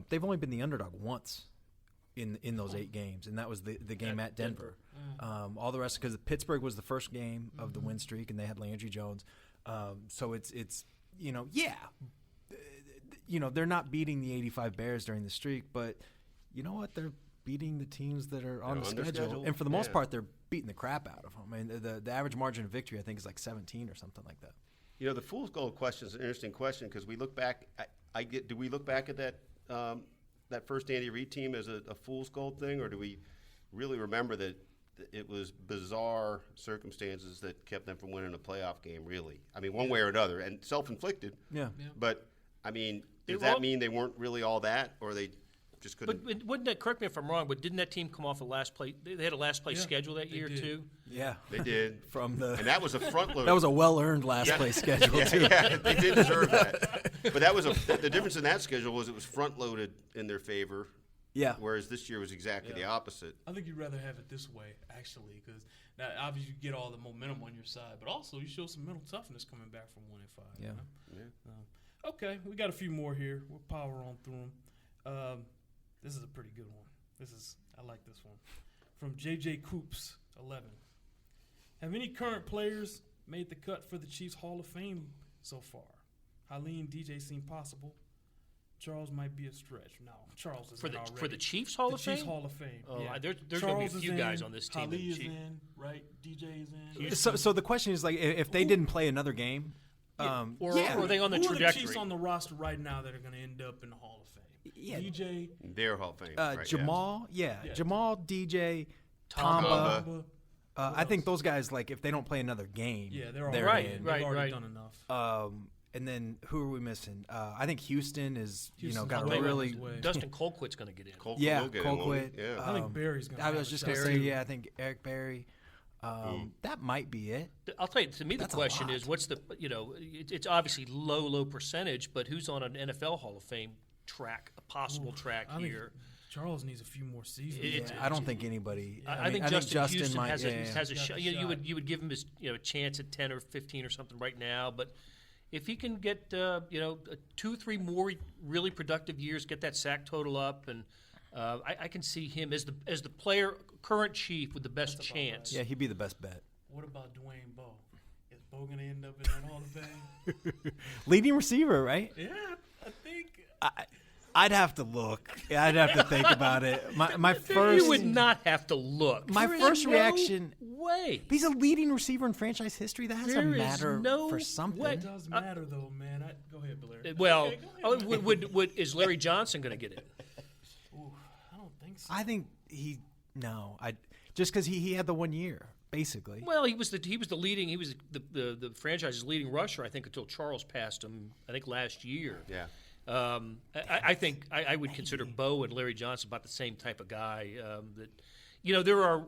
They've only been the underdog once in those 8 games, and that was the game at Denver. All the rest, because Pittsburgh was the first game of the win streak, and they had Landry Jones. So it's they're not beating the 85 Bears during the streak, but you know what? They're beating the teams that are on the schedule, and for the most part, they're beating the crap out of them. I mean, the average margin of victory, I think, is 17 or something like that. The fool's gold question is an interesting question because we look back. Do we look back at that first Andy Reid team as a fool's gold thing, or do we really remember that it was bizarre circumstances that kept them from winning a playoff game, really. I mean, one way or another, and self-inflicted. Yeah. But, I mean, does that mean they weren't really all that, or they just couldn't? But wouldn't that, correct me if I'm wrong, but didn't that team come off a last place? They had a last place schedule that year, did. too? Yeah. They did. From the And that was a front load. that was a well-earned last place schedule too. Yeah, they did deserve that. But that was the difference in that schedule was it was front loaded in their favor. Yeah. Whereas this year was exactly the opposite. I think you'd rather have it this way, actually, because now obviously you get all the momentum on your side, but also you show some mental toughness coming back from 1-5. Yeah. You know? Okay, we got a few more here. We'll power on through them. This is a pretty good one. I like this one. From JJ Coops, 11. Have any current players made the cut for the Chiefs Hall of Fame so far? Haleen, DJ seem possible. Charles might be a stretch. No, Charles is in already. For the Chiefs Hall of Fame? The Chiefs Hall of Fame. Oh, yeah. there's going to be a Charles few is guys in, on this team. Ali is in, right? DJ is in. So the question is like, if they didn't play another game, Or yeah. are they on the Who trajectory? are the Chiefs on the roster right now that are going to end up in the Hall of Fame? Yeah. DJ, Their Hall of Fame. Right, Jamal, Yeah. Jamal, DJ, Tamba. Tamba. I think those guys, like, if they don't play another game, yeah, they're all they're right, in. They've already right. done enough. And then who are we missing? I think Houston is, Houston's got well a on really his way. Dustin Colquitt's going to get in. Colquitt Yeah, will get in, won't Colquitt. he? Yeah. I think Barry's going to I was just going to say, too. yeah, I think Eric Berry. That might be it. I'll tell you, to me, That's the a question lot. is, what's the, it's obviously low percentage, but who's on an NFL Hall of Fame track, a possible track I think here? Charles needs a few more seasons. It's- I don't think anybody. I think Justin Houston might, has a Got shot. a You shot. would give him his a chance at 10 or 15 or something right now, but if he can get 2-3 more really productive years, get that sack total up, and I can see him as the player current Chief with the best That's about chance. Yeah, he'd be the best bet. What about Dwayne Bowe? Is Bowe going to end up in that Hall of Fame? Leading receiver, right? Yeah, I think. I'd have to look. I'd have to think about it. My first. You would not have to look. My There is first no reaction. way. He's a leading receiver in franchise history. That has to There is matter no for something. way. It does matter, though, man. Go ahead, Blair. Well, Okay, go ahead. is Larry Johnson going to get it? Ooh, I don't think so. I think just because he had the 1 year basically. Well, he was the franchise's leading rusher, I think, until Charles passed him. I think last year. Yeah. I think I would consider Bowe and Larry Johnson about the same type of guy. There are,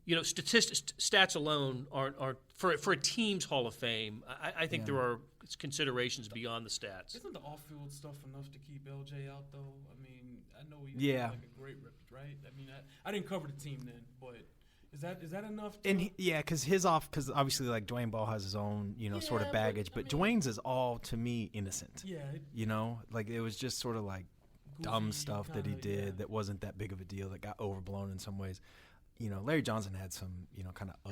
stats alone aren't for a team's Hall of Fame. I think there are considerations beyond the stats. Isn't the off-field stuff enough to keep LJ out, though? I mean, I know he's Yeah. like a great rep, right? I mean, I didn't cover the team then, but is that enough? And because obviously like Dwayne Ball has his own sort of Yeah, baggage, but, but Dwayne's is all to me innocent. yeah, Like it was just sort of like dumb Goofy stuff that he kinda, did yeah. that wasn't that big of a deal that got overblown in some ways. Larry Johnson had some kind of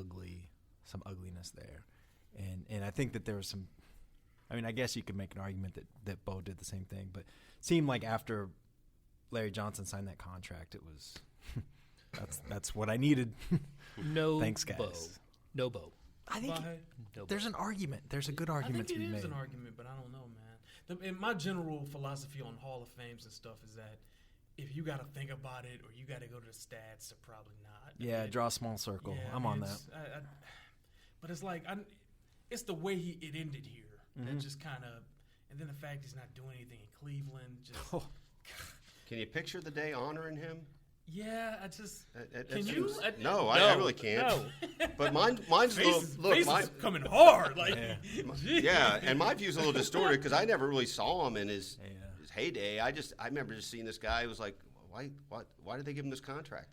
ugliness there, and I think that there was some. I mean, I guess you could make an argument that Bo did the same thing, but it seemed like after Larry Johnson signed that contract, it was that's what I needed. No, Thanks, guys. Bowe. No Bowe. I think Vahe? No there's an argument. There's a good I argument think to it be is made. an argument, but I don't know, man. And my general philosophy on Hall of Fames and stuff is that if you got to think about it or you got to go to the stats, they're probably not. Yeah, draw a small circle. Yeah, I'm I on mean, that. But it's like it's the way it ended here Mm-hmm. that just kind of, and then the fact he's not doing anything in Cleveland. Just Can you picture the day honoring him? yeah, I just That can seems- you? No, I really can't. No. But mine's a little. Look, face mine. is coming hard. Like, Yeah, and my view's a little distorted because I never really saw him in his Yeah. heyday. I remember just seeing this guy who was like, why did they give him this contract?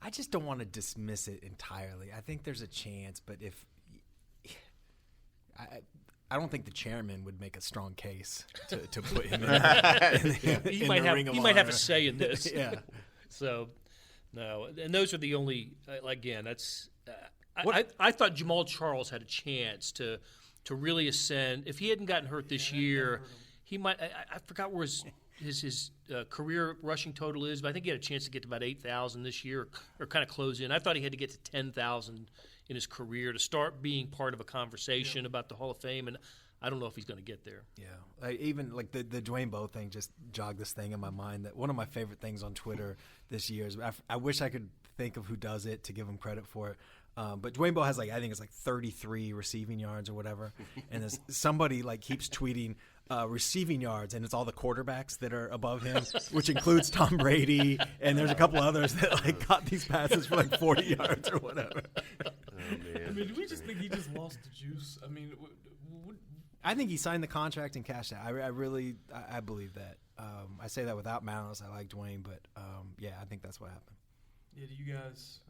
I just don't want to dismiss it entirely. I think there's a chance, but if I don't think the chairman would make a strong case to put him in. He in might the have Ring of have a Honor. say in this. Yeah. So, no, and those are the only. Again, that's. I thought Jamal Charles had a chance to really ascend. If he hadn't gotten hurt this year, he might. I forgot where his career rushing total is, but I think he had a chance to get to about 8,000 this year, or kind of close in. I thought he had to get to 10,000 in his career to start being part of a conversation about the Hall of Fame, and I don't know if he's going to get there. Yeah, even like the Dwayne Bowe thing just jogged this thing in my mind that one of my favorite things on Twitter this year is I wish I could think of who does it to give him credit for it. But Dwayne Bowe has I think it's 33 receiving yards or whatever, and somebody keeps tweeting receiving yards, and it's all the quarterbacks that are above him, which includes Tom Brady, and there's a couple others that caught these passes for 40 yards or whatever. Oh, man. I mean, do we just think he just lost the juice? I mean, I think he signed the contract and cashed out. I really believe that. I say that without malice. I like Dwayne, but yeah, I think that's what happened. Yeah, do you guys?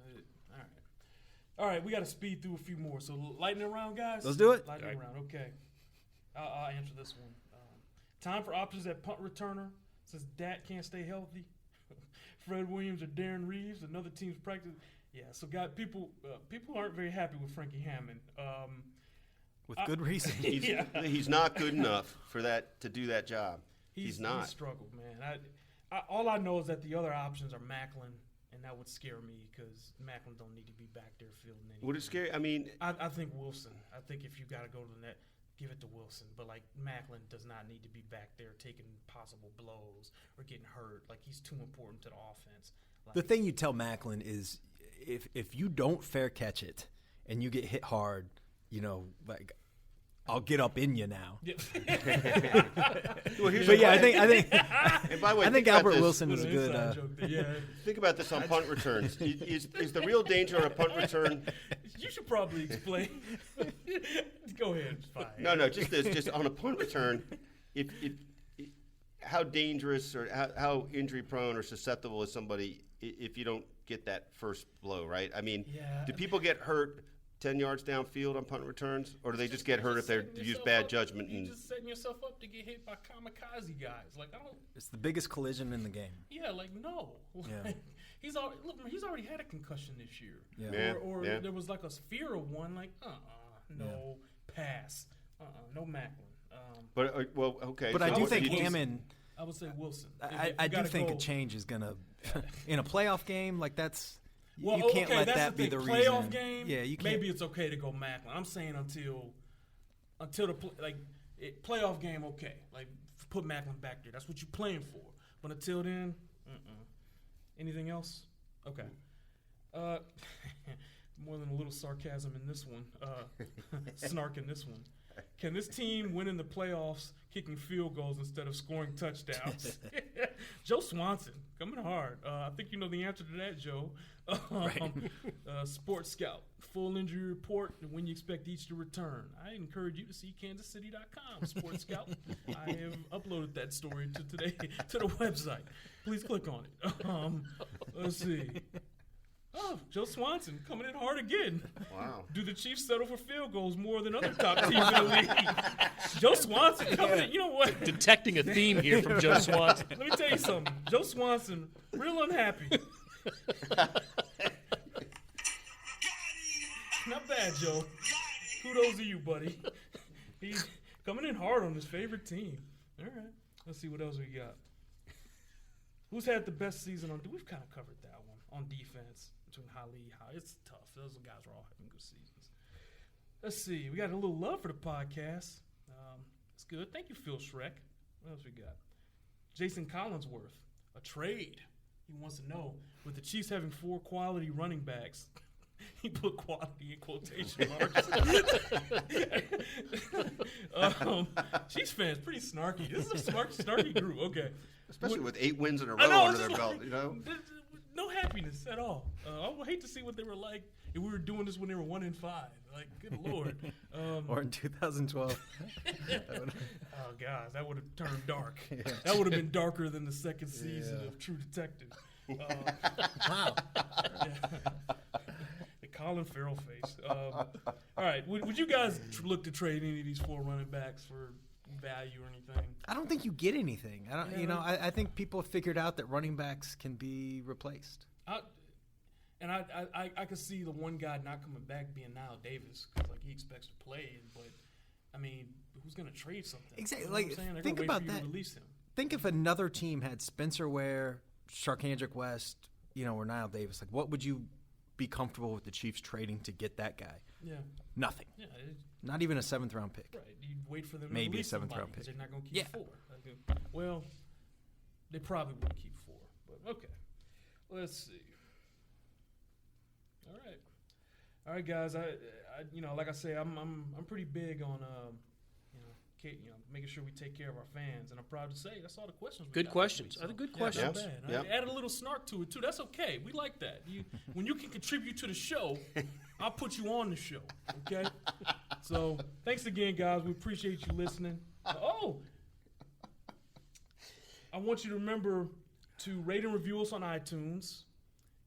All right, we got to speed through a few more. So lightning round, guys. Let's do it. Lightning round, okay. I'll answer this one. Time for options at punt returner. Since Dak can't stay healthy, Fred Williams or Darren Reeves, another team's practice. Yeah, so people aren't very happy with Frankie Hammond. With good reason. He's not good enough to do that job. He's not. He's struggled, man. All I know is that the other options are Macklin, and that would scare me because Macklin don't need to be back there fielding anything. Would it scare? I mean, I think Wilson. I think if you got to go to the net, give it to Wilson. But Macklin does not need to be back there taking possible blows or getting hurt. He's too important to the offense. The thing you tell Macklin is if you don't fair catch it and you get hit hard, I'll get up in you now. Yeah. But yeah, I think. And by the way, I think Albert Wilson is a good. Think about this on punt returns. Is the real danger on a punt return? You should probably explain. Go ahead. It's fine. No. Just on a punt return, how dangerous or how injury prone or susceptible is somebody if you don't get that first blow, right? I mean, do people get hurt 10 yards downfield on punt returns, or do they just get hurt if they use bad judgment? You're just setting yourself up to get hit by kamikaze guys. I don't. It's the biggest collision in the game. Yeah, no. Yeah. He's already had a concussion this year. Yeah. Or there was a fear of one. No pass. No Macklin. Okay. But I do think Hammond. I would say Wilson. I do think a change is gonna in a playoff game that's. Well, you can't let that be the reason. Playoff game, yeah, you can't. Maybe it's okay to go Macklin. I'm saying until the playoff game, okay. Put Macklin back there. That's what you're playing for. But until then, anything else? Okay. More than a little sarcasm in this one. Snark in this one. Can this team win in the playoffs kicking field goals instead of scoring touchdowns? Joe Swanson, coming hard. I think you know the answer to that, Joe. Sports Scout, full injury report and when you expect each to return. I encourage you to see kansascity.com, Sports Scout. I have uploaded that story to the website. Please click on it. Let's see. Oh, Joe Swanson coming in hard again. Wow. Do the Chiefs settle for field goals more than other top teams in the league? Joe Swanson coming in. You know what? Detecting a theme here from Joe Swanson. Let me tell you something. Joe Swanson, real unhappy. Not bad, Joe. Kudos to you, buddy. He's coming in hard on his favorite team. All right. Let's see what else we got. Who's had the best season on? We've kind of covered that one on defense. Between it's tough. Those guys are all having good seasons. Let's see. We got a little love for the podcast. That's good. Thank you, Phil Shrek. What else we got? Jason Collinsworth. A trade. He wants to know, with the Chiefs having 4 quality running backs, he put quality in quotation marks. Chiefs fans, pretty snarky. This is a snarky group. Okay. Especially with 8 wins in a row under their belt, No happiness at all. I would hate to see what they were like if we were doing this when they were 1-5. Good Lord. Or in 2012. Oh gosh, that would have turned dark. Yeah. That would have been darker than the second season of True Detective. Wow. The Colin Farrell face. All right, would you guys look to trade any of these 4 running backs for value or anything? I don't think you get anything. I think people have figured out that running backs can be replaced. I could see the one guy not coming back being Niall Davis because he expects to play. But I mean, who's going to trade something? Exactly. You know Think about that. Release him. Think if another team had Spencer Ware, Sharkhandrick West, or Niall Davis. What would you be comfortable with the Chiefs trading to get that guy? Yeah. Nothing. Yeah. Not even a 7th round pick. Right. You'd wait for them to maybe a release 7th round pick. They're not going to keep 4. Well, they probably would keep 4. But okay. Let's see. All right, guys. I like I say, I'm pretty big on making sure we take care of our fans, and I'm proud to say that's all the questions. Good questions. I think good questions. Not bad. Yep. I added a little snark to it too. That's okay. We like that. When you can contribute to the show, I'll put you on the show. Okay. So thanks again, guys. We appreciate you listening. I want you to remember to rate and review us on iTunes.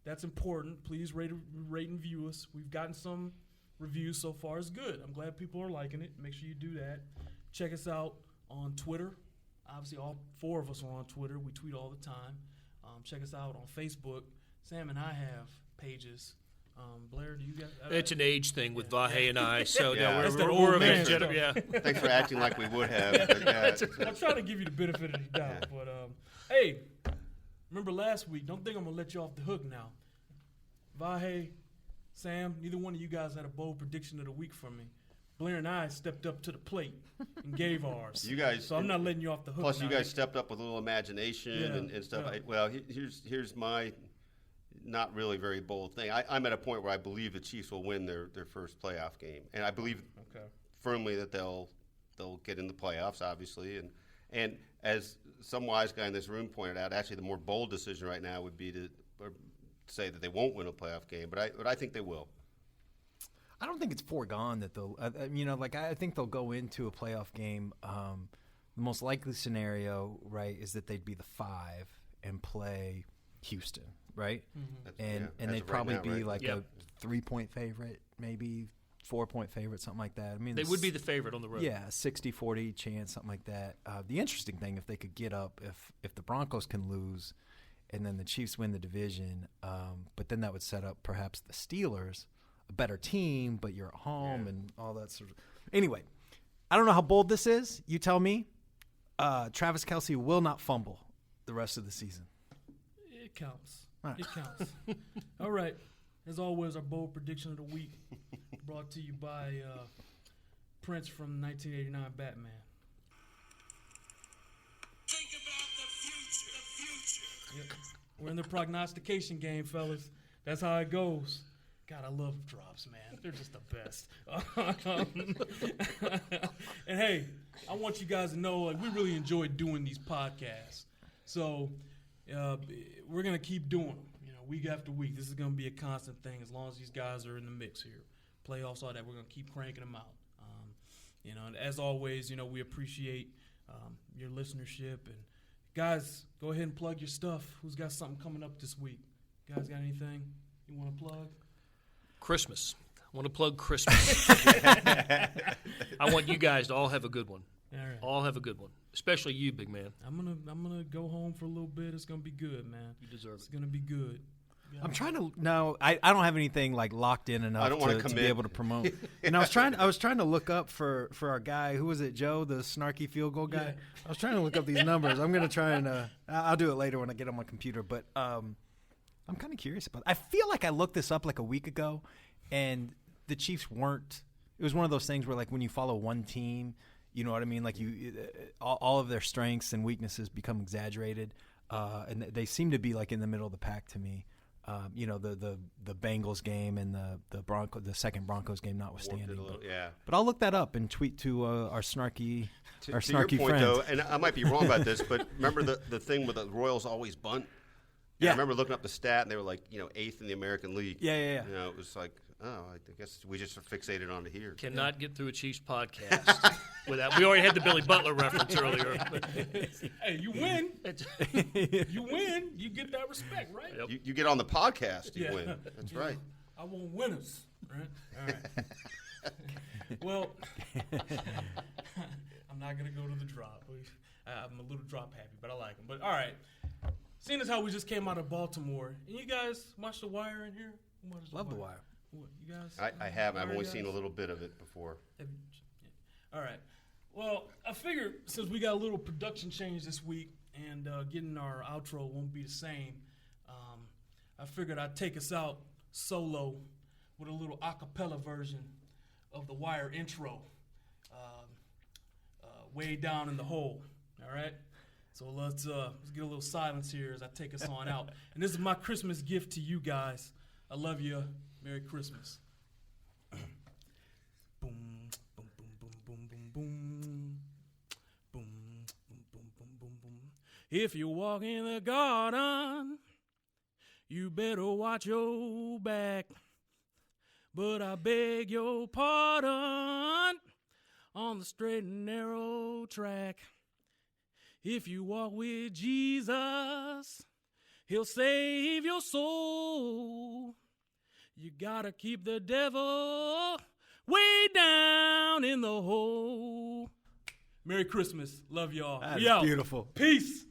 That's important. Please rate and review us. We've gotten some reviews so far. It's good. I'm glad people are liking it. Make sure you do that. Check us out on Twitter. Obviously, all 4 of us are on Twitter. We tweet all the time. Check us out on Facebook. Sam and I have pages. Blair, do you guys? It's an age thing with Vahe and I. So Yeah. That's that we're old a man bit stuff. yeah. Thanks for acting like we would have. But, I'm trying to give you the benefit of the doubt. But, hey, remember last week, don't think I'm going to let you off the hook now. Vahe, Sam, neither one of you guys had a bold prediction of the week from me. Blair and I stepped up to the plate and gave ours. You guys, so I'm not letting you off the hook. Plus, now. you guys stepped up with a little imagination and stuff. Yeah. Here's my not really very bold thing. I'm at a point where I believe the Chiefs will win their first playoff game, and I believe firmly that they'll get in the playoffs, obviously. And as some wise guy in this room pointed out, actually the more bold decision right now would be to say that they won't win a playoff game, but I think they will. I don't think it's foregone that they'll, I think they'll go into a playoff game. The most likely scenario, right, is that they'd be the 5 and play Houston, right? Mm-hmm. And they'd probably right now, be right? like a 3-point favorite, maybe 4-point favorite, something like that. I mean, They would be the favorite on the road. Yeah, 60-40 chance, something like that. The interesting thing, if they could get up, if the Broncos can lose, and then the Chiefs win the division, but then that would set up perhaps the Steelers, a better team, but you're at home and all that sort of. Anyway, I don't know how bold this is. You tell me. Travis Kelce will not fumble the rest of the season. It counts. All right. It counts. All right. As always, our bold prediction of the week brought to you by Prince from 1989 Batman. Think about the future. Yep. We're in the prognostication game, fellas. That's how it goes. God, I love drops, man. They're just the best. And hey, I want you guys to know, we really enjoy doing these podcasts. So we're gonna keep doing them, week after week. This is gonna be a constant thing as long as these guys are in the mix here. Playoffs, all that. We're gonna keep cranking them out. And as always, we appreciate your listenership. And guys, go ahead and plug your stuff. Who's got something coming up this week? Guys, got anything you want to plug? Christmas. I want to plug Christmas. I want you guys to all have a good one. All right. All have a good one, especially you, big man. I'm gonna go home for a little bit. It's gonna be good, man. You deserve It's it. gonna be good. I'm trying to I don't have anything locked in enough I don't wanna to be commit. able to promote. And I was trying to look up for our guy, who was it, Joe, the snarky field goal guy. Yeah. I was trying to look up these numbers. I'm gonna try and I'll do it later when I get on my computer. But I'm kind of curious about it. I feel like I looked this up like a week ago, and the Chiefs weren't. It was one of those things where when you follow one team, you know what I mean. All of their strengths and weaknesses become exaggerated, and they seem to be in the middle of the pack to me. The Bengals game and the second Broncos game notwithstanding. But I'll look that up and tweet to our snarky To snarky your point, friend. though, and I might be wrong about this, but remember the thing with the Royals always bunt? Yeah. I remember looking up the stat, and they were 8th in the American League. Yeah. It was I guess we just are fixated on it here. Cannot get through a Chiefs podcast without. We already had the Billy Butler reference earlier. Hey, you win. You win. You get that respect, right? Yep. You get on the podcast, you Yeah. win. That's right. I want winners, right? All right. Well, I'm not gonna go to the drop. I'm a little drop happy, but I like them. But all right. Seeing as how we just came out of Baltimore, and you guys watch The Wire in here? Who watches Love The Wire. What, you guys? I haven't. I've Wire only guys? seen a little bit of it before. Have you- yeah. All right. Well, I figured since we got a little production change this week and getting our outro won't be the same, I figured I'd take us out solo with a little a cappella version of the Wire intro, way down in the hole. All right. So let's get a little silence here as I take us on out. And this is my Christmas gift to you guys. I love you. Merry Christmas. Boom, boom, boom, boom, boom, boom, boom. Boom, boom, boom, boom, boom, boom. If you walk in the garden, you better watch your back. But I beg your pardon on the straight and narrow track. If you walk with Jesus, he'll save your soul. You gotta keep the devil way down in the hole. Merry Christmas. Love y'all. That's We out. beautiful. Peace.